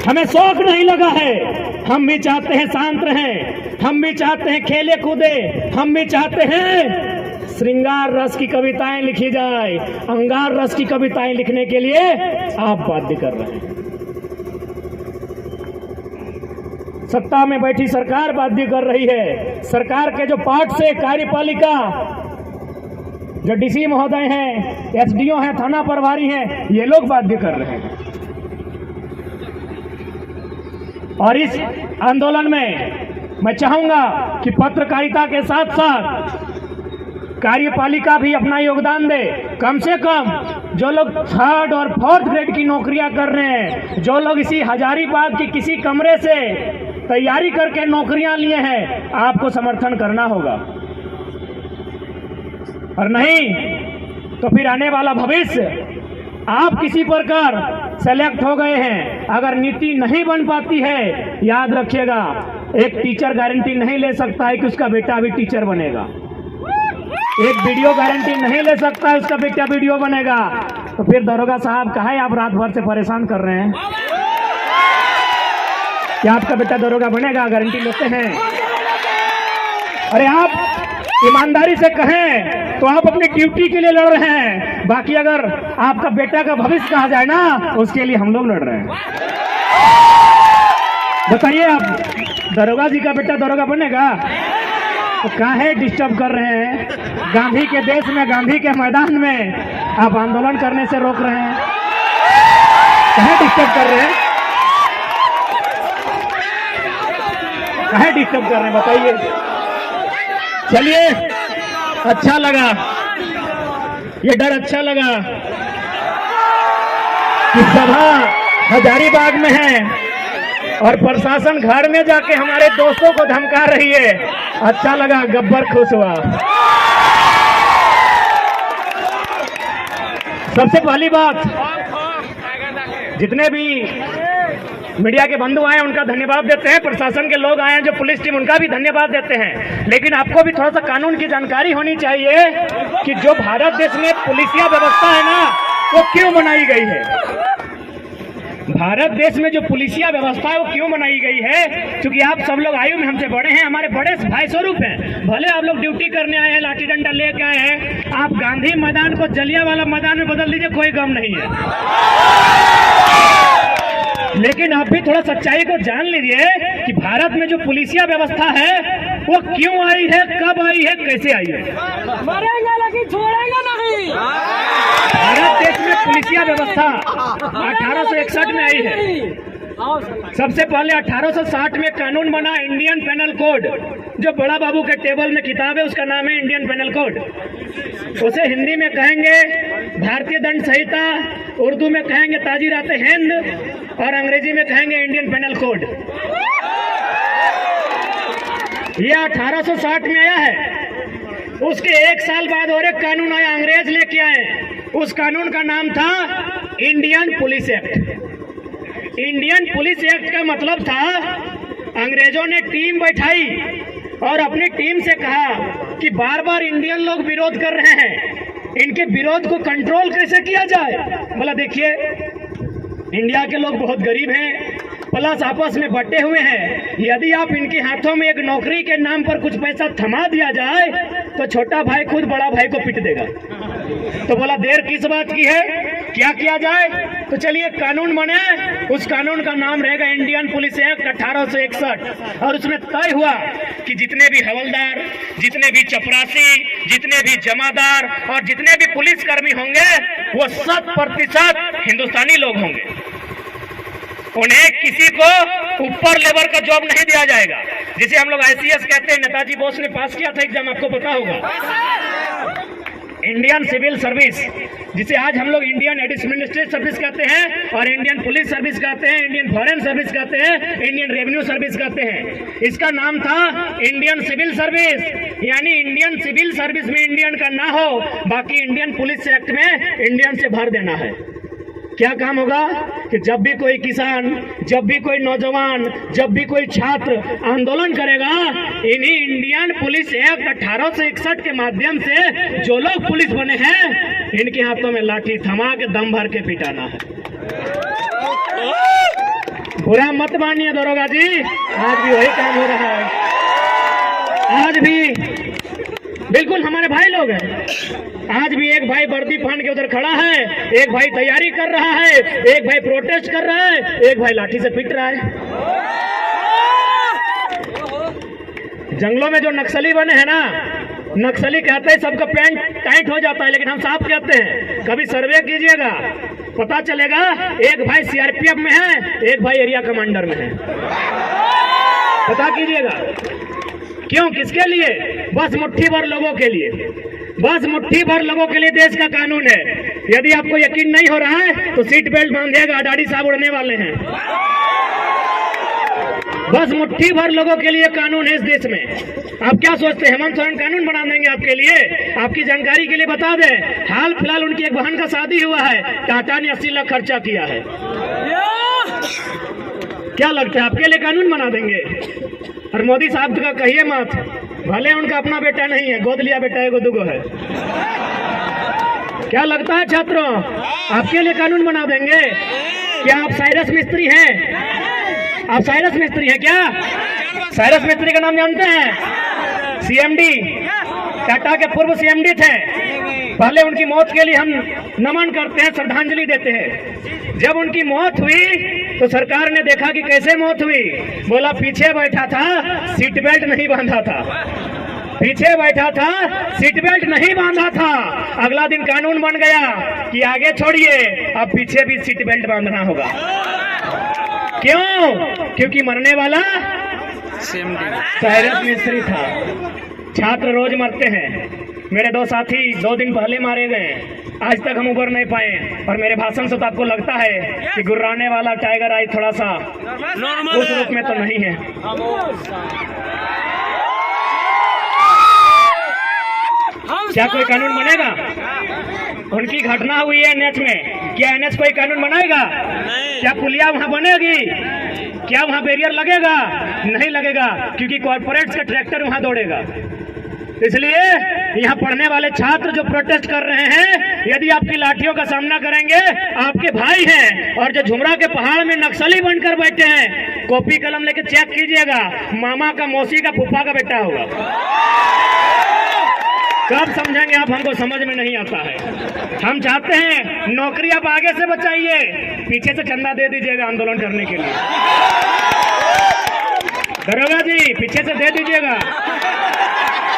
हमें शौक नहीं लगा है। हम भी चाहते हैं शांत रहें, हम भी चाहते हैं खेले कूदे, हम भी चाहते हैं श्रृंगार रस की कविताएं लिखी जाए। अंगार रस की कविताएं लिखने के लिए आप बाध्य कर रहे हैं। सत्ता में बैठी सरकार बाध्य कर रही है। सरकार के जो पार्ट से कार्यपालिका, जो डीसी महोदय हैं, एसडीओ हैं, थाना प्रभारी हैं, ये लोग बाध्य कर रहे हैं। और इस आंदोलन में मैं चाहूंगा कि पत्रकारिता के साथ साथ कार्यपालिका भी अपना योगदान दे। कम से कम जो लोग 3rd और 4th ग्रेड की नौकरियां कर रहे हैं, जो लोग इसी हजारीबाग के किसी कमरे से तैयारी करके नौकरियां लिए हैं, आपको समर्थन करना होगा। और नहीं तो फिर आने वाला भविष्य, आप किसी प्रकार सेलेक्ट हो गए हैं, अगर नीति नहीं बन पाती है, याद रखिएगा, एक टीचर गारंटी नहीं ले सकता है कि उसका बेटा भी टीचर बनेगा। एक वीडियो गारंटी नहीं ले सकता है उसका बेटा वीडियो बनेगा। तो फिर दरोगा साहब काहे आप रात भर से परेशान कर रहे हैं? क्या आपका बेटा दरोगा बनेगा? गारंटी लेते हैं? अरे आप ईमानदारी से कहें तो आप अपनी ड्यूटी के लिए लड़ रहे हैं, बाकी अगर आपका बेटा का भविष्य कहा जाए ना, उसके लिए हम लोग लड़ रहे हैं। बताइए, आप दरोगा जी का बेटा दरोगा बनेगा? तो काहे डिस्टर्ब कर रहे हैं? गांधी के देश में, गांधी के मैदान में आप आंदोलन करने से रोक रहे हैं, काहे डिस्टर्ब कर रहे हैं? काहे डिस्टर्ब कर रहे हैं बताइए। चलिए, अच्छा लगा, ये डर अच्छा लगा कि सभा हजारीबाग में है और प्रशासन घर में जाके हमारे दोस्तों को धमका रही है। अच्छा लगा, गब्बर खुश हुआ। सबसे पहली बात, जितने भी मीडिया के बंधु आए उनका धन्यवाद देते हैं, प्रशासन के लोग आए हैं, जो पुलिस टीम, उनका भी धन्यवाद देते हैं। लेकिन आपको भी थोड़ा सा कानून की जानकारी होनी चाहिए कि जो भारत देश में पुलिसिया व्यवस्था है ना, वो क्यों बनाई गई है। भारत देश में जो पुलिसिया व्यवस्था है वो क्यों बनाई गई है? क्योंकि आप सब लोग आयु में हमसे बड़े हैं, हमारे बड़े भाई स्वरूप हैं। भले आप लोग ड्यूटी करने आए हैं, लाठी डंडा लेके आए हैं, आप गांधी मैदान को जलियांवाला मैदान में बदल दीजिए, कोई गम नहीं है। लेकिन आप भी थोड़ा सच्चाई को जान लीजिए कि भारत में जो पुलिसिया व्यवस्था है वो क्यों आई है, कब आई है, कैसे आई है। मरेंगे लेकिन छोड़ेंगे नहीं। भारत देश में पुलिसिया व्यवस्था 1861 में आई है। सबसे पहले 1860 में कानून बना, इंडियन पेनल कोड, जो बड़ा बाबू के टेबल में किताब है उसका नाम है इंडियन पेनल कोड। उसे हिंदी में कहेंगे भारतीय दंड संहिता, उर्दू में कहेंगे ताजीरात हिंद और अंग्रेजी में कहेंगे इंडियन पेनल कोड। यह 1860 में आया है। उसके 1 साल बाद और एक कानून आया, अंग्रेज लेके आए। उस कानून का नाम था Indian police act. Indian police act का मतलब था, अंग्रेजों ने टीम बैठाई और अपनी टीम से कहा कि बार बार इंडियन लोग विरोध कर रहे हैं, इनके विरोध को कंट्रोल कैसे किया जाए। बोला देखिए, इंडिया के लोग बहुत गरीब हैं, प्लस आपस में बटे हुए हैं, यदि आप इनके हाथों में एक नौकरी के नाम पर कुछ पैसा थमा दिया जाए तो छोटा भाई खुद बड़ा भाई को पीट देगा। तो बोला देर किस बात की है, क्या किया जाए। तो चलिए कानून बने, उस कानून का नाम रहेगा इंडियन पुलिस एक्ट 1861। और उसमें तय हुआ कि जितने भी हवलदार, जितने भी चपरासी, जितने भी जमादार और जितने भी पुलिसकर्मी होंगे वो 100% हिंदुस्तानी लोग होंगे। उन्हें किसी को ऊपर लेवल का जॉब नहीं दिया जाएगा, जिसे हम लोग ICS कहते हैं। नेताजी बोस ने पास किया था एग्जाम, आपको पता होगा। इंडियन सिविल सर्विस, जिसे आज हम लोग इंडियन एडमिनिस्ट्रेटिव सर्विस कहते हैं और इंडियन पुलिस सर्विस कहते हैं, इंडियन फॉरेन सर्विस कहते हैं, इंडियन रेवेन्यू सर्विस कहते हैं। इसका नाम था इंडियन सिविल सर्विस। यानी इंडियन सिविल सर्विस में इंडियन का ना हो, बाकी इंडियन पुलिस एक्ट में इंडियन से भर देना है। क्या काम होगा कि जब भी कोई किसान, जब भी कोई नौजवान, जब भी कोई छात्र आंदोलन करेगा, इन्हीं इंडियन पुलिस एक्ट 1861 के माध्यम से जो लोग पुलिस बने हैं, इनके हाथों में लाठी थमा के दम भर के पिटाना है। बुरा मत मानिए दरोगा जी, आज भी वही काम हो रहा है। आज भी बिल्कुल हमारे भाई लोग हैं। आज भी एक भाई वर्दी पहन के उधर खड़ा है, एक भाई तैयारी कर रहा है, एक भाई प्रोटेस्ट कर रहा है, एक भाई लाठी से पीट रहा है। जंगलों में जो नक्सली बने हैं ना, नक्सली कहते हैं सबका पैंट टाइट हो जाता है, लेकिन हम साफ कहते हैं कभी सर्वे कीजिएगा, पता चलेगा एक भाई सीआरपीएफ में है, एक भाई एरिया कमांडर में है। पता कीजिएगा क्यों, किसके लिए? बस मुट्ठी भर लोगों के लिए, बस मुट्ठी भर लोगों के लिए देश का कानून है। यदि आपको यकीन नहीं हो रहा है तो सीट बेल्ट बांधिएगा, दाढ़ी साहब उड़ने वाले हैं। बस मुट्ठी भर लोगों के लिए कानून है इस देश में। आप क्या सोचते हैं हेमंत सोरेन कानून बना देंगे आपके लिए? आपकी जानकारी के लिए बता दें, हाल फिलहाल उनकी एक बहन का शादी हुआ है, टाटा ने 80 लाख खर्चा किया है। क्या लगता है आपके लिए कानून बना देंगे? और मोदी साहब का कहिए मत, भले उनका अपना बेटा नहीं है, गोद लिया बेटा एगो दुगो है। क्या लगता है छात्रों, आपके लिए कानून बना देंगे? क्या आप साइरस मिस्त्री हैं? आप साइरस मिस्त्री हैं क्या? साइरस मिस्त्री का नाम जानते हैं? सीएमडी, टाटा के पूर्व सीएमडी थे। पहले उनकी मौत के लिए हम नमन करते हैं, श्रद्धांजलि देते हैं। जब उनकी मौत हुई तो सरकार ने देखा कि कैसे मौत हुई, बोला पीछे बैठा था, सीट बेल्ट नहीं बांधा था, पीछे बैठा था, सीट बेल्ट नहीं बांधा था। अगला दिन कानून बन गया कि आगे छोड़िए, अब पीछे भी सीट बेल्ट बांधना होगा। क्यों? क्योंकि मरने वाला साइरस मिस्त्री था। छात्र रोज मरते हैं। मेरे 2 साथी 2 दिन पहले मारे गए, आज तक हम उबर नहीं पाए। और मेरे भाषण से तो आपको लगता है कि गुर्राने वाला टाइगर आई थोड़ा सा उस रूप में तो नहीं है। क्या कोई कानून बनेगा? उनकी घटना हुई है एनएच में, क्या एनएच कोई कानून बनाएगा? क्या पुलिया वहां बनेगी? क्या वहां बैरियर लगेगा? नहीं लगेगा, क्योंकि कॉर्पोरेट्स का ट्रैक्टर वहां दौड़ेगा। इसलिए यहाँ पढ़ने वाले छात्र जो प्रोटेस्ट कर रहे हैं, यदि आपकी लाठियों का सामना करेंगे, आपके भाई हैं। और जो झुमरा के पहाड़ में नक्सली बनकर बैठे हैं, कॉपी कलम लेके चेक कीजिएगा, मामा का, मौसी का, फूफा का बेटा होगा। कब समझेंगे आप? हमको समझ में नहीं आता है। हम चाहते हैं नौकरी आप आगे से बचाइए, पीछे से चंदा दे दीजिएगा आंदोलन करने के लिए। दरोगा जी पीछे से दे दीजिएगा,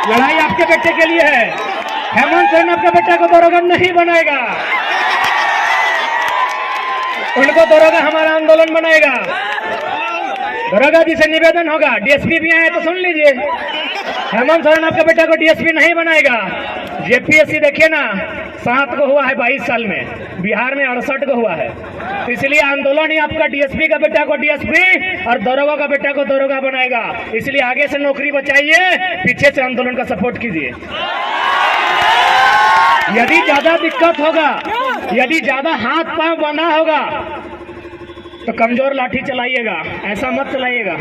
लड़ाई आपके बेटे के लिए है। हेमंत सोरेन आपके बेटे को दरोगा नहीं बनाएगा, उनको दरोगा हमारा आंदोलन बनाएगा। दरोगा जी से निवेदन होगा, डीएसपी भी आए तो सुन लीजिए, हेमंत सोरेन आपके बेटा को डीएसपी नहीं बनाएगा। जेपीएससी देखिए ना, 7 को हुआ है 22 साल में, बिहार में 68 को हुआ है। इसलिए आंदोलन ही आपका डीएसपी का बेटा को डीएसपी और दरोगा का बेटा को दरोगा बनाएगा। इसलिए आगे से नौकरी बचाइए, पीछे से आंदोलन का सपोर्ट कीजिए। यदि ज्यादा दिक्कत होगा, यदि ज्यादा हाथ पांव बंधा होगा तो कमजोर लाठी चलाइएगा, ऐसा मत चलाइएगा।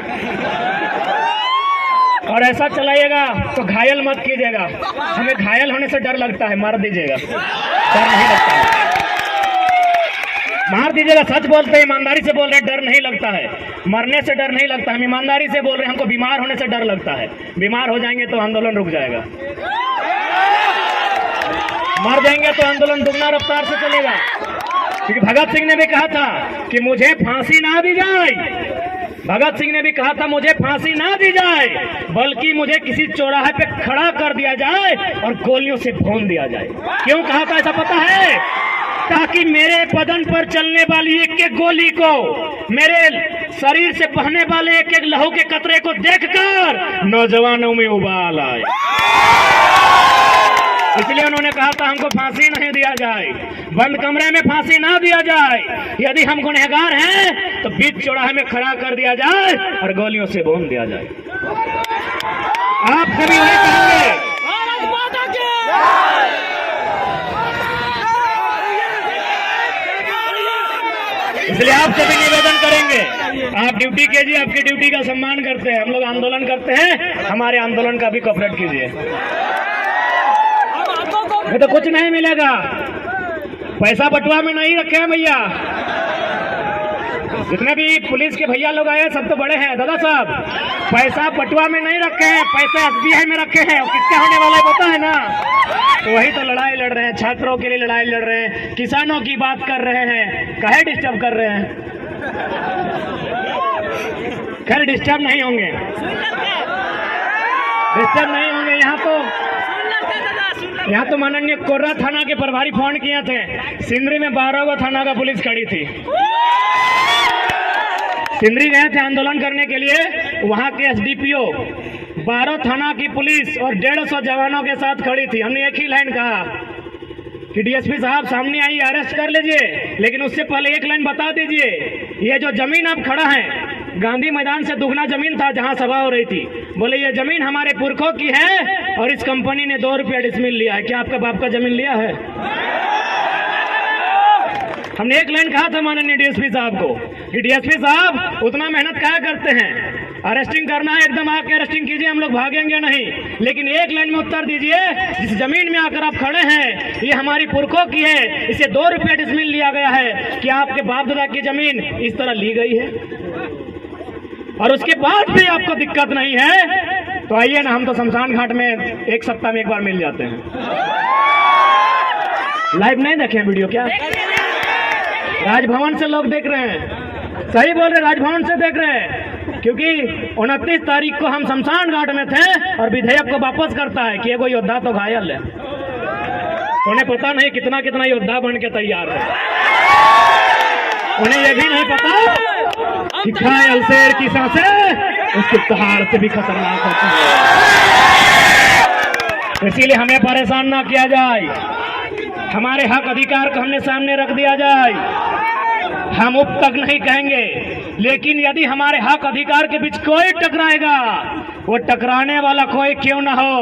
और ऐसा चलाइएगा तो घायल मत कीजिएगा। हमें घायल होने से डर लगता है, मार दीजिएगा, डर नहीं लगता है। मार दीजिएगा, सच बोलते हैं, ईमानदारी से बोल रहे हैं, डर नहीं लगता है। मरने से डर नहीं लगता, हम ईमानदारी से बोल रहे हैं। हमको बीमार होने से डर लगता है, बीमार हो जाएंगे तो आंदोलन रुक जाएगा, मर जाएंगे तो आंदोलन दुगना रफ्तार से चलेगा। क्योंकि भगत सिंह ने भी कहा था कि मुझे फांसी ना दी जाए, भगत सिंह ने भी कहा था मुझे फांसी ना दी जाए, बल्कि मुझे किसी चौराहे पे खड़ा कर दिया जाए और गोलियों से भून दिया जाए। क्यों कहा था ऐसा पता है? ताकि मेरे बदन पर चलने वाली एक एक गोली को, मेरे शरीर से बहने वाले एक एक लहू के कतरे को देखकर नौजवानों में उबाल आए। इसलिए उन्होंने कहा था हमको फांसी नहीं दिया जाए, बंद कमरे में फांसी ना दिया जाए। यदि हम गुनहगार हैं तो बीच चौराहे में खड़ा कर दिया जाए और गोलियों से भून दिया जाए। आप सभी वही कहेंगे, इसलिए आप सभी निवेदन करेंगे, आप ड्यूटी कीजिए, आपकी ड्यूटी का सम्मान करते हैं। हम लोग आंदोलन करते हैं, हमारे आंदोलन का भी कोऑपरेट कीजिए। तो कुछ नहीं मिलेगा, पैसा बटुआ में नहीं रखे हैं भैया, जितने भी पुलिस के भैया लोग आए सब तो बड़े हैं दादा साहब। पैसा पटुआ में नहीं रखे हैं, पैसा SBI में रखे हैं। किसका होने वाला है पता है ना? तो वही तो लड़ाई लड़ रहे हैं, छात्रों के लिए लड़ाई लड़ रहे हैं, किसानों की बात कर रहे हैं। काहे डिस्टर्ब कर रहे हैं? खैर डिस्टर्ब नहीं होंगे, डिस्टर्ब नहीं होंगे। यहाँ तो माननीय कोर्रा थाना के प्रभारी फोन किए थे। सिंदरी में 12 थाना का पुलिस खड़ी थी। सिंदरी गए थे आंदोलन करने के लिए, वहां के SDPO 12 थाना की पुलिस और 150 जवानों के साथ खड़ी थी। हमने एक ही लाइन कहा कि DSP साहब सामने आइए, अरेस्ट कर लीजिए, लेकिन उससे पहले एक लाइन बता दीजिए, ये जो जमीन आप खड़ा है गांधी मैदान से दुगना जमीन था जहां सभा हो रही थी। बोले ये जमीन हमारे पुरखों की है और इस कंपनी ने 2 रुपया डिसमिल लिया है। क्या आपका बाप का जमीन लिया है? हमने एक लाइन कहा था माननीय DSP साहब को कि DSP साहब उतना मेहनत क्या करते हैं, अरेस्टिंग करना है एकदम आके अरेस्टिंग कीजिए, हम लोग भागेंगे नहीं, लेकिन एक लाइन में उत्तर दीजिए, जिस जमीन में आकर आप खड़े हैं ये हमारी पुरखों की है, इसे 2 रुपया डिसमिल लिया गया है। क्या आपके बाप दादा की जमीन इस तरह ली गई है और उसके बाद भी आपको दिक्कत नहीं है? तो आइए ना, हम तो शमशान घाट में एक सप्ताह में एक बार मिल जाते हैं। लाइव नहीं देखे वीडियो क्या? राजभवन से लोग देख रहे हैं, सही बोल रहे, राजभवन से देख रहे हैं, क्योंकि 29 तारीख को हम शमशान घाट में थे और विधेयक को वापस करता है कि एगो योद्धा तो घायल है। उन्हें पता नहीं कितना कितना योद्धा बन के तैयार है। उन्हें यह भी नहीं पता कि घायल शेर की सांसें उसके पहाड़ से भी खतरनाक होती है। इसीलिए हमें परेशान ना किया जाए, हमारे हक अधिकार को हमने सामने रख दिया जाए। हम उप तक नहीं कहेंगे, लेकिन यदि हमारे हक अधिकार के बीच कोई टकराएगा, वो टकराने वाला कोई क्यों ना हो,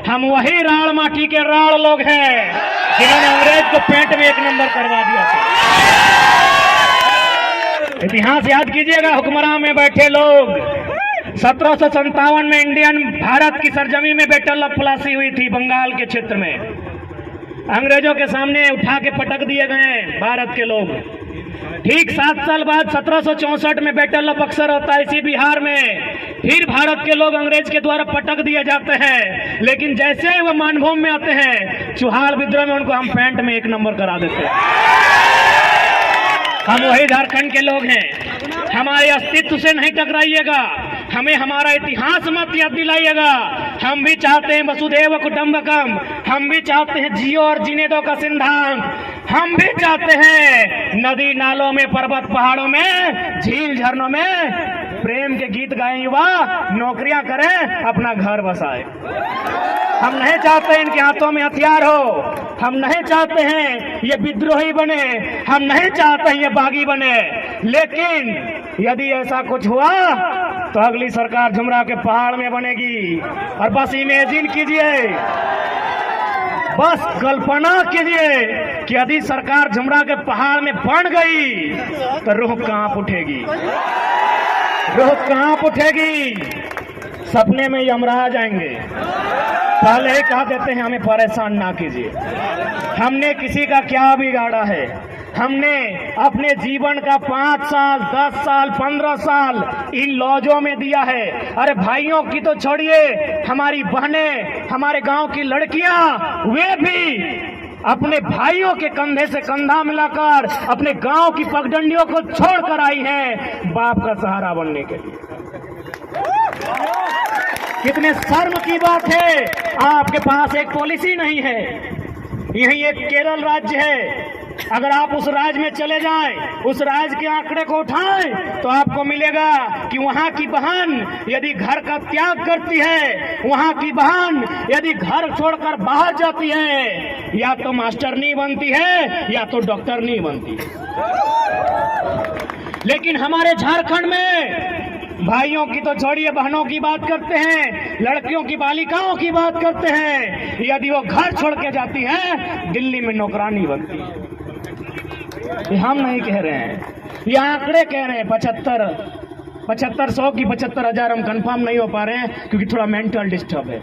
हम वही राड़ माटी के राड़ लोग हैं जिन्होंने अंग्रेज को पेट में 1 नंबर करवा दिया था। इतिहास याद कीजिएगा, हुक्मरान में बैठे लोग 1757 में इंडियन भारत की सरजमी में बेटल ऑफ प्लासी हुई थी बंगाल के क्षेत्र में। अंग्रेजों के सामने उठा के पटक दिए गए भारत के लोग। ठीक 7 साल बाद 1764 में बैटल ऑफ बक्सर होता है इसी बिहार में। फिर भारत के लोग अंग्रेज के द्वारा पटक दिए जाते हैं, लेकिन जैसे ही वो मानभूमि में आते हैं चुहार विद्रोह में उनको हम पैंट में 1 नंबर करा देते हैं। हम वही झारखंड के लोग हैं, हमारे अस्तित्व से नहीं टकराइएगा, हमें हमारा इतिहास मत याद दिलाइएगा। हम भी चाहते हैं वसुधैव कुटुंबकम, हम भी चाहते हैं जियो और जीने दो का सिद्धांत, हम भी चाहते हैं नदी नालों में, पर्वत पहाड़ों में, झील झरनों में प्रेम के गीत गाएं युवा, नौकरियां करें, अपना घर बसाए। हम नहीं चाहते इनके हाथों में हथियार हो, हम नहीं चाहते हैं ये विद्रोही बने, हम नहीं चाहते हैं ये बागी बने, लेकिन यदि ऐसा कुछ हुआ तो अगली सरकार झुमरा के पहाड़ में बनेगी। और बस इमेजिन कीजिए, बस कल्पना कीजिए कि यदि सरकार झुमरा के पहाड़ में बन गई तो रूह कांप उठेगी, रूह कांप उठेगी। सपने में यमराज आएंगे। पहले ही कहा देते हैं हमें परेशान ना कीजिए। हमने किसी का क्या बिगाड़ा है? हमने अपने जीवन का 5 साल, 10 साल, 15 साल इन लॉजों में दिया है। अरे भाइयों की तो छोड़िए, हमारी बहनें, हमारे गांव की लड़कियां, वे भी अपने भाइयों के कंधे से कंधा मिलाकर अपने गांव की पगडंडियों को छोड़कर आई हैं बाप का सहारा बनने के लिए। कितने शर्म की बात है, आपके पास एक पॉलिसी नहीं है। यही एक केरल राज्य है, अगर आप उस राज्य में चले जाएं, उस राज्य के आंकड़े को उठाएं तो आपको मिलेगा कि वहां की बहन यदि घर का त्याग करती है, वहां की बहन यदि घर छोड़कर बाहर जाती है, या तो मास्टर नहीं बनती है या तो डॉक्टर नहीं बनती है। लेकिन हमारे झारखंड में भाइयों की तो छोड़िए, बहनों की बात करते हैं, लड़कियों की, बालिकाओं की बात करते हैं, यदि वो घर छोड़ के जाती हैं दिल्ली में नौकरानी बनती है। ये हम नहीं कह रहे हैं, ये आंकड़े कह रहे हैं। 7500 की 75,000 हम कंफर्म नहीं हो पा रहे हैं क्योंकि थोड़ा मेंटल डिस्टर्ब है।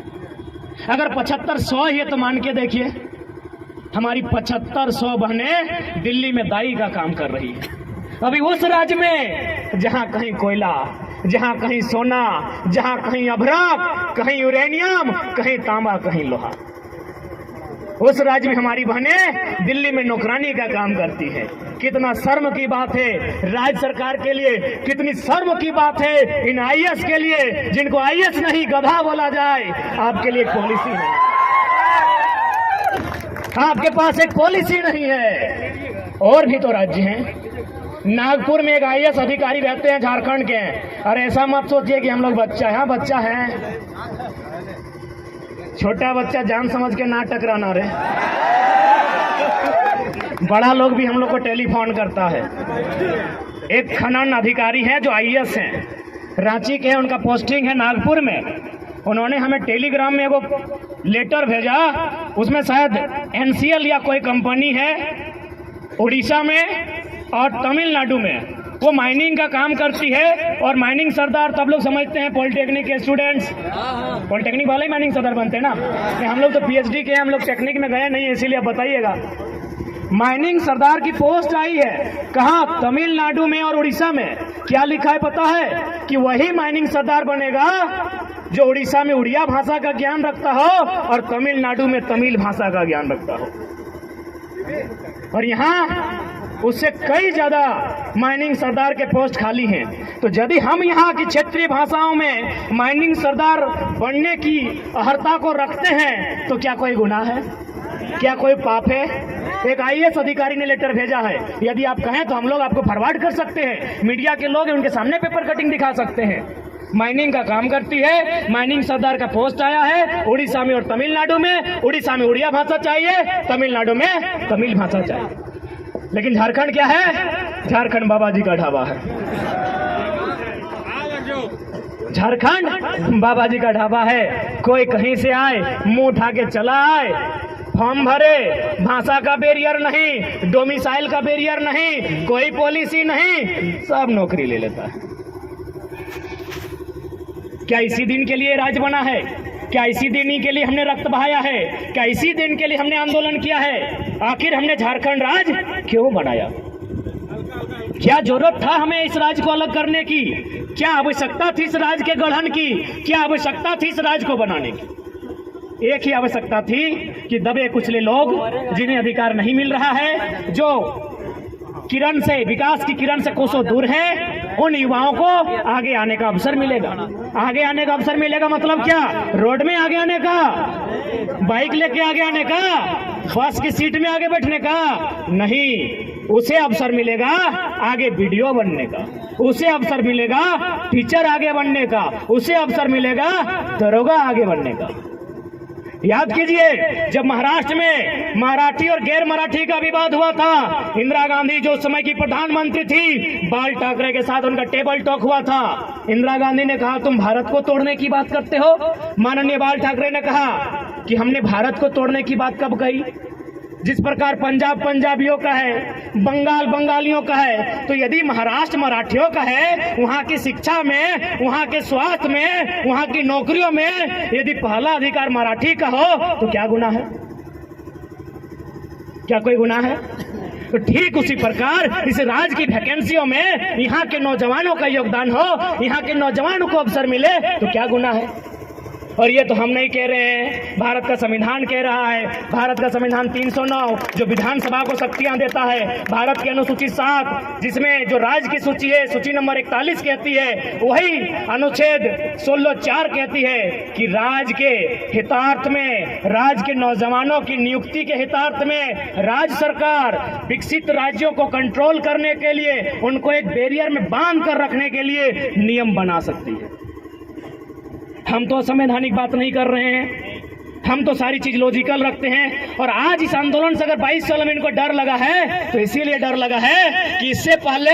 अगर 7500 ही है तो मान के देखिए, हमारी 7500 बहनें दिल्ली में दाई का काम कर रही है। अभी उस राज्य में जहां कहीं कोयला, जहां कहीं सोना, जहां कहीं अभ्रक, कहीं यूरेनियम, कहीं तांबा, कहीं लोहा, उस राज्य में हमारी बहनें दिल्ली में नौकरानी का काम करती है। कितना शर्म की बात है राज्य सरकार के लिए, कितनी शर्म की बात है इन आईएएस के लिए, जिनको आईएएस नहीं गधा बोला जाए। आपके लिए एक पॉलिसी है, आपके पास एक पॉलिसी नहीं है। और भी तो राज्य हैं, नागपुर में एक आईएएस अधिकारी रहते हैं, झारखंड के हैं। और ऐसा मत सोचिए कि हम लोग बच्चा है, बच्चा है, छोटा बच्चा जान समझ के ना टकराना रे। बड़ा लोग भी हम लोग को टेलीफोन करता है। एक खनन अधिकारी है जो आईएएस हैं, रांची के हैं, उनका पोस्टिंग है नागपुर में। उन्होंने हमें टेलीग्राम में एगो लेटर भेजा, उसमें शायद एनसीएल या कोई कंपनी है उड़ीसा में और तमिलनाडु में, वो माइनिंग का काम करती है। और माइनिंग सरदार तब लोग समझते हैं पॉलिटेक्निक के स्टूडेंट्स, पॉलिटेक्निक वाले ही माइनिंग सरदार बनते हैं ना। हम लोग तो पीएचडी के हैं, हम लोग टेक्निक में गए नहीं, इसीलिए आप बताइएगा। माइनिंग सरदार की पोस्ट आई है, कहाँ? तमिलनाडु में और उड़ीसा में। क्या लिखा है पता है? कि वही माइनिंग सरदार बनेगा जो उड़ीसा में उड़िया भाषा का ज्ञान रखता हो और तमिलनाडु में तमिल भाषा का ज्ञान रखता हो। और यहाँ उससे कई ज्यादा माइनिंग सरदार के पोस्ट खाली हैं। तो यदि हम यहाँ की क्षेत्रीय भाषाओं में माइनिंग सरदार बनने की अर्हता को रखते हैं तो क्या कोई गुनाह है? क्या कोई पाप है? एक आईएएस अधिकारी ने लेटर भेजा है, यदि आप कहें तो हम लोग आपको फॉरवर्ड कर सकते हैं। मीडिया के लोग हैं, उनके सामने पेपर कटिंग दिखा सकते हैं। माइनिंग का काम करती है, माइनिंग सरदार का पोस्ट आया है उड़ीसा में और तमिलनाडु में। उड़ीसा में उड़िया भाषा चाहिए, तमिलनाडु में तमिल भाषा चाहिए। लेकिन झारखंड क्या है? झारखंड बाबा जी का ढाबा है। झारखंड बाबा जी का ढाबा है। कोई कहीं से आए, मुंह उठा के चला आए, फॉर्म भरे, भाषा का बैरियर नहीं, डोमिसाइल का बैरियर नहीं, कोई पॉलिसी नहीं, सब नौकरी ले लेता है। क्या इसी दिन के लिए राज्य बना है? क्या इसी दिन के लिए हमने रक्त बहाया है? क्या इसी दिन के लिए हमने आंदोलन किया है? आखिर हमने झारखंड राज्य क्यों बनाया? क्या जरूरत था हमें इस राज्य को अलग करने की? क्या आवश्यकता थी इस राज्य के गठन की? क्या आवश्यकता थी इस राज्य को बनाने की? एक ही आवश्यकता थी कि दबे कुचले लोग, जिन्हें अधिकार नहीं मिल रहा है, जो किरण से, विकास की किरण से कोसों दूर है, उन युवाओं को आगे आने का अवसर मिलेगा। आगे आने का अवसर मिलेगा मतलब क्या? रोड में आगे आने का, बाइक लेके आगे आने का, बस की सीट में आगे बैठने का नहीं। उसे अवसर मिलेगा आगे वीडियो बनने का, उसे अवसर मिलेगा टीचर आगे बनने का, उसे अवसर मिलेगा दरोगा आगे बनने का। याद कीजिए, जब महाराष्ट्र में मराठी और गैर मराठी का विवाद हुआ था, इंदिरा गांधी जो उस समय की प्रधानमंत्री थी, बाल ठाकरे के साथ उनका टेबल टॉक हुआ था। इंदिरा गांधी ने कहा, तुम भारत को तोड़ने की बात करते हो? माननीय बाल ठाकरे ने कहा कि हमने भारत को तोड़ने की बात कब कही? जिस प्रकार पंजाब पंजाबियों का है, बंगाल बंगालियों का है, तो यदि महाराष्ट्र मराठियों का है, वहाँ की शिक्षा में, वहाँ के स्वास्थ्य में, वहाँ की नौकरियों में यदि पहला अधिकार मराठी का हो तो क्या गुनाह है? क्या कोई गुनाह है? तो ठीक उसी प्रकार इस राज्य की वैकेंसियों में यहाँ के नौजवानों का योगदान हो, यहाँ के नौजवानों को अवसर मिले तो क्या गुनाह है? और ये तो हम नहीं कह रहे हैं, भारत का संविधान कह रहा है। भारत का संविधान 309 जो विधानसभा को शक्तियां देता है, भारत की अनुसूची 7 जिसमें जो राज्य की सूची है, सूची नंबर 41 कहती है, वही अनुच्छेद 16(4) कहती है कि राज्य के हितार्थ में, राज्य के नौजवानों की नियुक्ति के हितार्थ में राज्य सरकार विकसित राज्यों को कंट्रोल करने के लिए, उनको एक बैरियर में बांध कर रखने के लिए नियम बना सकती है। हम तो संवैधानिक बात नहीं कर रहे हैं, हम तो सारी चीज लॉजिकल रखते हैं। और आज इस आंदोलन से अगर 22 साल में इनको डर लगा है तो इसीलिए डर लगा है कि इससे पहले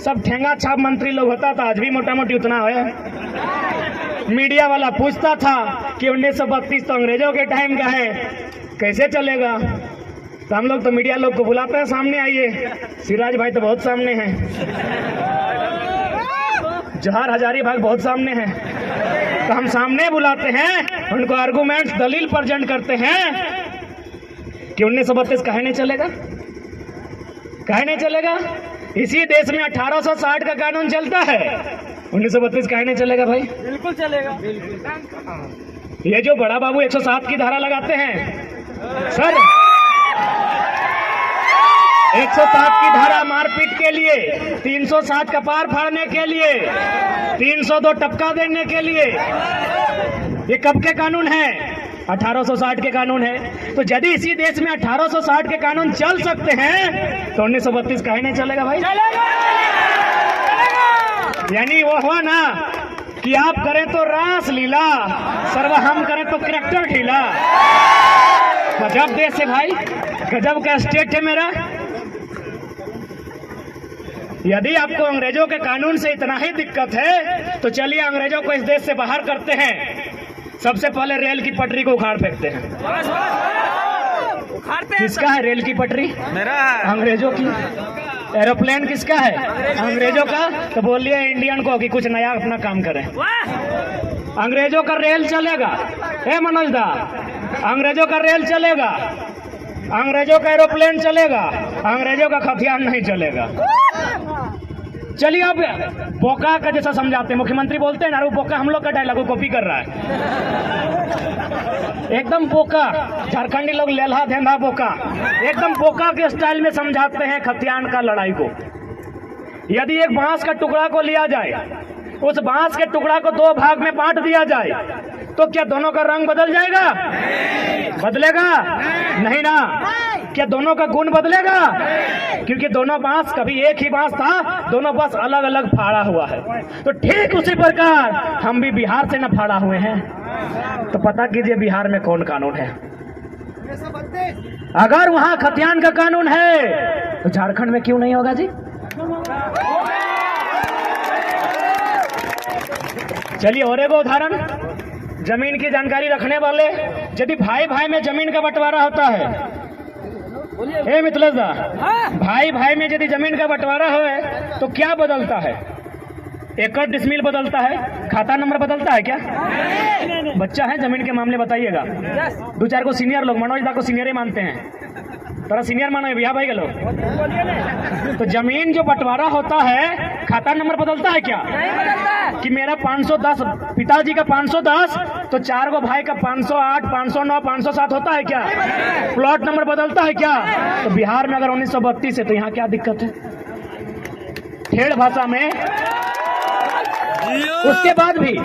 सब ठेंगा छाप मंत्री लोग होता था, आज भी मोटा मोटी उतना है। मीडिया वाला पूछता था कि 1932 तो अंग्रेजों के टाइम का है, कैसे चलेगा? तो हम लोग तो मीडिया लोग को बुलाते हैं, सामने आइए। सिराज भाई तो बहुत सामने हैं, जवाहर हजारी भाग बहुत सामने हैं, तो हम सामने बुलाते हैं, उनको आर्गुमेंट्स, दलील प्रेजेंट करते हैं कि 1932 काहे नहीं चलेगा, काहे नहीं चलेगा? इसी देश में 1860 का कानून चलता है, 1932 काहे नहीं चलेगा भाई? बिल्कुल चलेगा, बिल्कुल। ये जो बड़ा बाबू 107 की धारा लगाते हैं सर, 107 की धारा मारपीट के लिए, 307 कपार फाड़ने के लिए, 302 टपका देने के लिए, ये कब के कानून है? 1860 के कानून है। तो यदि इसी देश में 1860 के कानून चल सकते हैं तो 1932 काहे नहीं चलेगा भाई? यानी वो हुआ ना कि आप करें तो रास लीला, सर्व हम करें तो करैक्टर ढीला। गजब देश है भाई, गजब का स्टेट है मेरा। यदि आपको अंग्रेजों के कानून से इतना ही दिक्कत है तो चलिए अंग्रेजों को इस देश से बाहर करते हैं। सबसे पहले रेल की पटरी को उखाड़ फेंकते हैं। किसका है रेल की पटरी? मेरा। अंग्रेजों की। एरोप्लेन किसका है? अंग्रेजों का। तो बोलिए इंडियन को कि कुछ नया अपना काम करें। अंग्रेजों का रेल चलेगा, ए मनोज दा, अंग्रेजों का रेल चलेगा, अंग्रेजों का एरोप्लेन चलेगा, अंग्रेजों का खतियान नहीं चलेगा। चलिए अब बोका का जैसा समझाते हैं, मुख्यमंत्री बोलते हैं ना, वो बोका हम लोग का डायलॉग कॉपी कर रहा है। एकदम बोका, झारखंडी लोग लेल्हा धेंधा बोका, एकदम बोका के स्टाइल में समझाते हैं खतियान का लड़ाई को। यदि एक बांस का टुकड़ा को लिया जाए, उस बांस के टुकड़ा को दो भाग में बांट दिया जाए, तो क्या दोनों का रंग बदल जाएगा? बदलेगा नहीं ना। क्या दोनों का गुण बदलेगा? क्योंकि दोनों बांस कभी एक ही बांस था, दोनों बस अलग अलग फाड़ा हुआ है। तो ठीक उसी प्रकार हम भी बिहार से न फाड़ा हुए हैं। तो पता कीजिए बिहार में कौन कानून है। अगर वहां खतियान का कानून है तो झारखंड में क्यों नहीं होगा जी? चलिए और एक उदाहरण, जमीन की जानकारी रखने वाले, यदि भाई भाई में जमीन का बंटवारा होता है, हे मिथिलेश दा, भाई भाई में यदि जमीन का बंटवारा हो तो क्या बदलता है? एकड़ डिसमिल बदलता है, खाता नंबर बदलता है क्या? बच्चा है जमीन के मामले बताइएगा। दो चार को सीनियर लोग, मनोज दा को सीनियर ही मानते हैं, थोड़ा सीनियर मानो भैया भाई के लोग। तो जमीन जो बंटवारा होता है, खाता नंबर बदलता है क्या? कि मेरा 510, पिताजी का 510, तो चार को भाई का 508, 509, 507 होता है क्या? प्लॉट नंबर बदलता है क्या? तो बिहार में अगर 1932 है तो यहाँ क्या दिक्कत है? ठेठ भाषा में। उसके बाद भी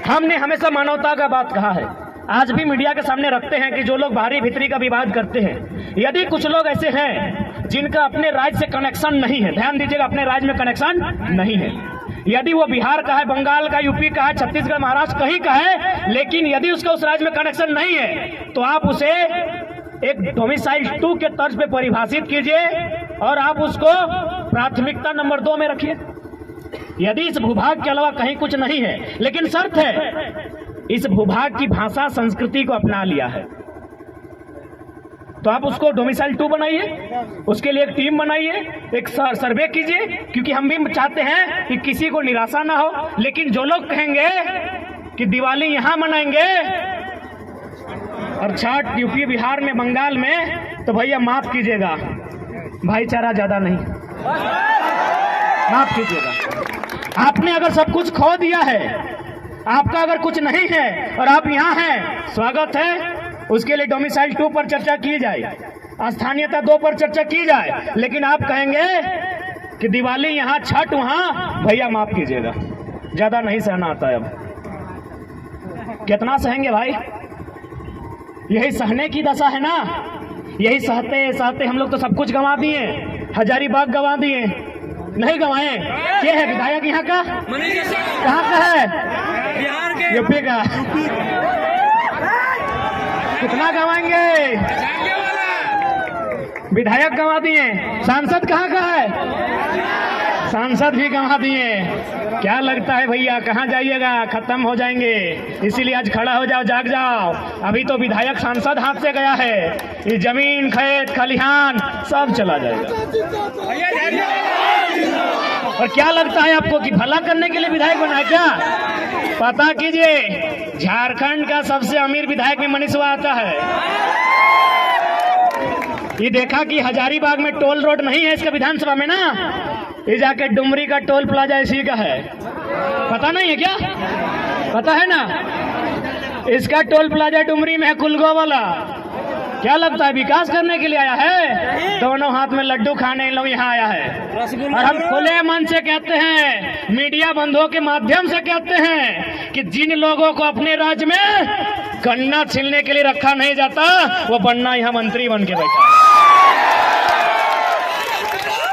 हमने हमेशा मानवता का बात कहा है, आज भी मीडिया के सामने रखते हैं कि जो लोग बाहरी भीतरी का विवाद करते हैं, यदि कुछ लोग ऐसे हैं जिनका अपने राज्य से कनेक्शन नहीं है, ध्यान दीजिएगा, अपने राज्य में कनेक्शन नहीं है, यदि वो बिहार का है, बंगाल का, यूपी का है, छत्तीसगढ़, महाराष्ट्र कहीं का है, लेकिन यदि उसका उस राज्य में कनेक्शन नहीं है तो आप उसे एक डोमिसाइल 2 के तर्ज पे परिभाषित कीजिए और आप उसको प्राथमिकता नंबर 2 में रखिए। यदि इस भूभाग के अलावा कहीं कुछ नहीं है, लेकिन शर्त है इस भूभाग की भाषा संस्कृति को अपना लिया है, तो आप उसको डोमिसाइल 2 बनाइए, उसके लिए एक टीम बनाइए, एक सर्वे कीजिए, क्योंकि हम भी चाहते हैं कि किसी को निराशा ना हो। लेकिन जो लोग कहेंगे कि दिवाली यहां मनाएंगे और छठ यूपी, बिहार में, बंगाल में, तो भैया माफ कीजिएगा, भाईचारा ज्यादा नहीं, माफ कीजिएगा। आपने अगर सब कुछ खो दिया है, आपका अगर कुछ नहीं है और आप यहाँ हैं, स्वागत है। उसके लिए डोमिसाइल 2 पर चर्चा की जाए, स्थानीयता 2 पर चर्चा की जाए, लेकिन आप कहेंगे कि दिवाली यहाँ, छठ वहाँ, भैया माफ कीजिएगा, ज्यादा नहीं सहना आता है। अब कितना सहेंगे भाई? यही सहने की दशा है ना। यही सहते सहते हम लोग तो सब कुछ गंवा दिए, हजारीबाग गंवा दिए, नहीं गंवाए। ये है विधायक यहाँ का, कहाँ का है? बिहार के, यूपी का। कितना गंवाएंगे? विधायक गंवा दिए, सांसद कहाँ का है? सांसद भी गंवा दिए। क्या लगता है भैया कहाँ जाइएगा? खत्म हो जाएंगे। इसीलिए आज खड़ा हो जाओ, जाग जाओ। अभी तो विधायक सांसद हाथ से गया है, ये जमीन, खेत, खलिहान सब चला जाएगा। और क्या लगता है आपको कि भला करने के लिए विधायक बना क्या? पता कीजिए, झारखंड का सबसे अमीर विधायक में मनीषवा आता है। ये देखा कि हजारीबाग में टोल रोड नहीं है इसका विधानसभा में ना, ये जाके डुमरी का टोल प्लाजा इसी का है, पता नहीं है क्या? पता है ना? इसका टोल प्लाजा डुमरी में है, कुलगो वाला। क्या लगता है विकास करने के लिए आया है? दोनों हाथ में लड्डू खाने इन लोग यहाँ आया है। और हम खुले मन से कहते हैं, मीडिया बंधुओं के माध्यम से कहते हैं कि जिन लोगों को अपने राज्य में गन्ना छीलने के लिए रखा नहीं जाता, वो बनना यहाँ मंत्री बन के बैठा।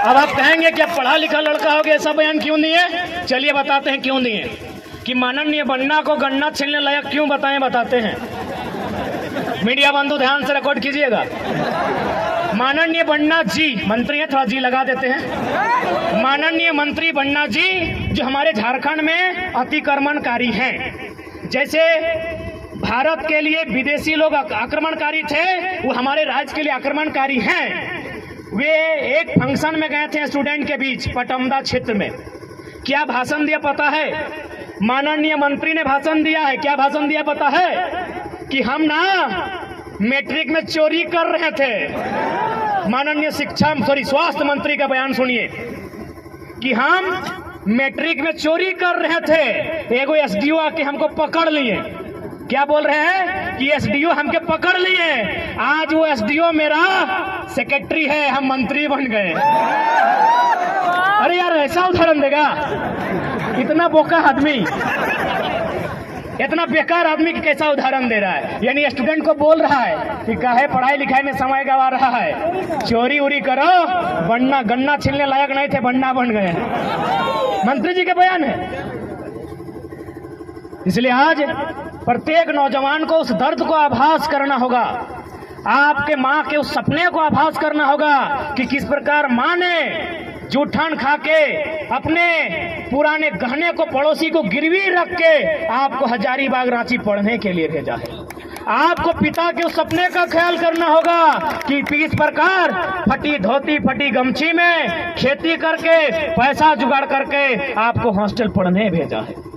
अब आप कहेंगे कि अब पढ़ा लिखा लड़का हो गया, ऐसा बयान क्यों दिए? चलिए बताते हैं क्यों दिए। कि माननीय बन्ना को गन्ना छीलने लायक क्यों बताएं, बताते हैं। मीडिया बंधु ध्यान से रिकॉर्ड कीजिएगा। माननीय बन्ना जी, मंत्री हैं, थोड़ा जी लगा देते हैं। माननीय मंत्री बन्ना जी जो हमारे झारखंड में अतिक्रमणकारी हैं, जैसे भारत के लिए विदेशी लोग आक्रमणकारी थे, वो हमारे राज्य के लिए आक्रमणकारी हैं। वे एक फंक्शन में गए थे स्टूडेंट के बीच पटमदा क्षेत्र में। क्या भाषण दिया पता है? माननीय मंत्री ने भाषण दिया है। क्या भाषण दिया पता है? कि हम ना मैट्रिक में चोरी कर रहे थे। माननीय स्वास्थ्य मंत्री का बयान सुनिए कि हम मैट्रिक में चोरी कर रहे थे, एगो एसडीओ आके हमको पकड़ लिए। क्या बोल रहे हैं? कि एसडीओ हमके पकड़ लिए, आज वो एसडीओ मेरा सेक्रेटरी है, हम मंत्री बन गए। अरे यार, ऐसा उदाहरण देगा? इतना बोका आदमी, इतना बेकार आदमी की कैसा उदाहरण दे रहा है? यानी स्टूडेंट को बोल रहा है कि काहे पढ़ाई लिखाई में समय गवा रहा है, चोरी उरी करो, बनना गन्ना छीलने लायक नहीं थे, बनना बन गए। मंत्री जी के बयान है। इसलिए आज प्रत्येक नौजवान को उस दर्द को आभास करना होगा, आपके माँ के उस सपने को आभास करना होगा कि किस प्रकार माँ ने जूठन खा के अपने पुराने गहने को पड़ोसी को गिरवी रख के आपको हजारीबाग रांची पढ़ने के लिए भेजा है। आपको पिता के उस सपने का ख्याल करना होगा कि किस प्रकार फटी धोती फटी गमछी में खेती करके पैसा जुगाड़ करके आपको हॉस्टल पढ़ने भेजा है।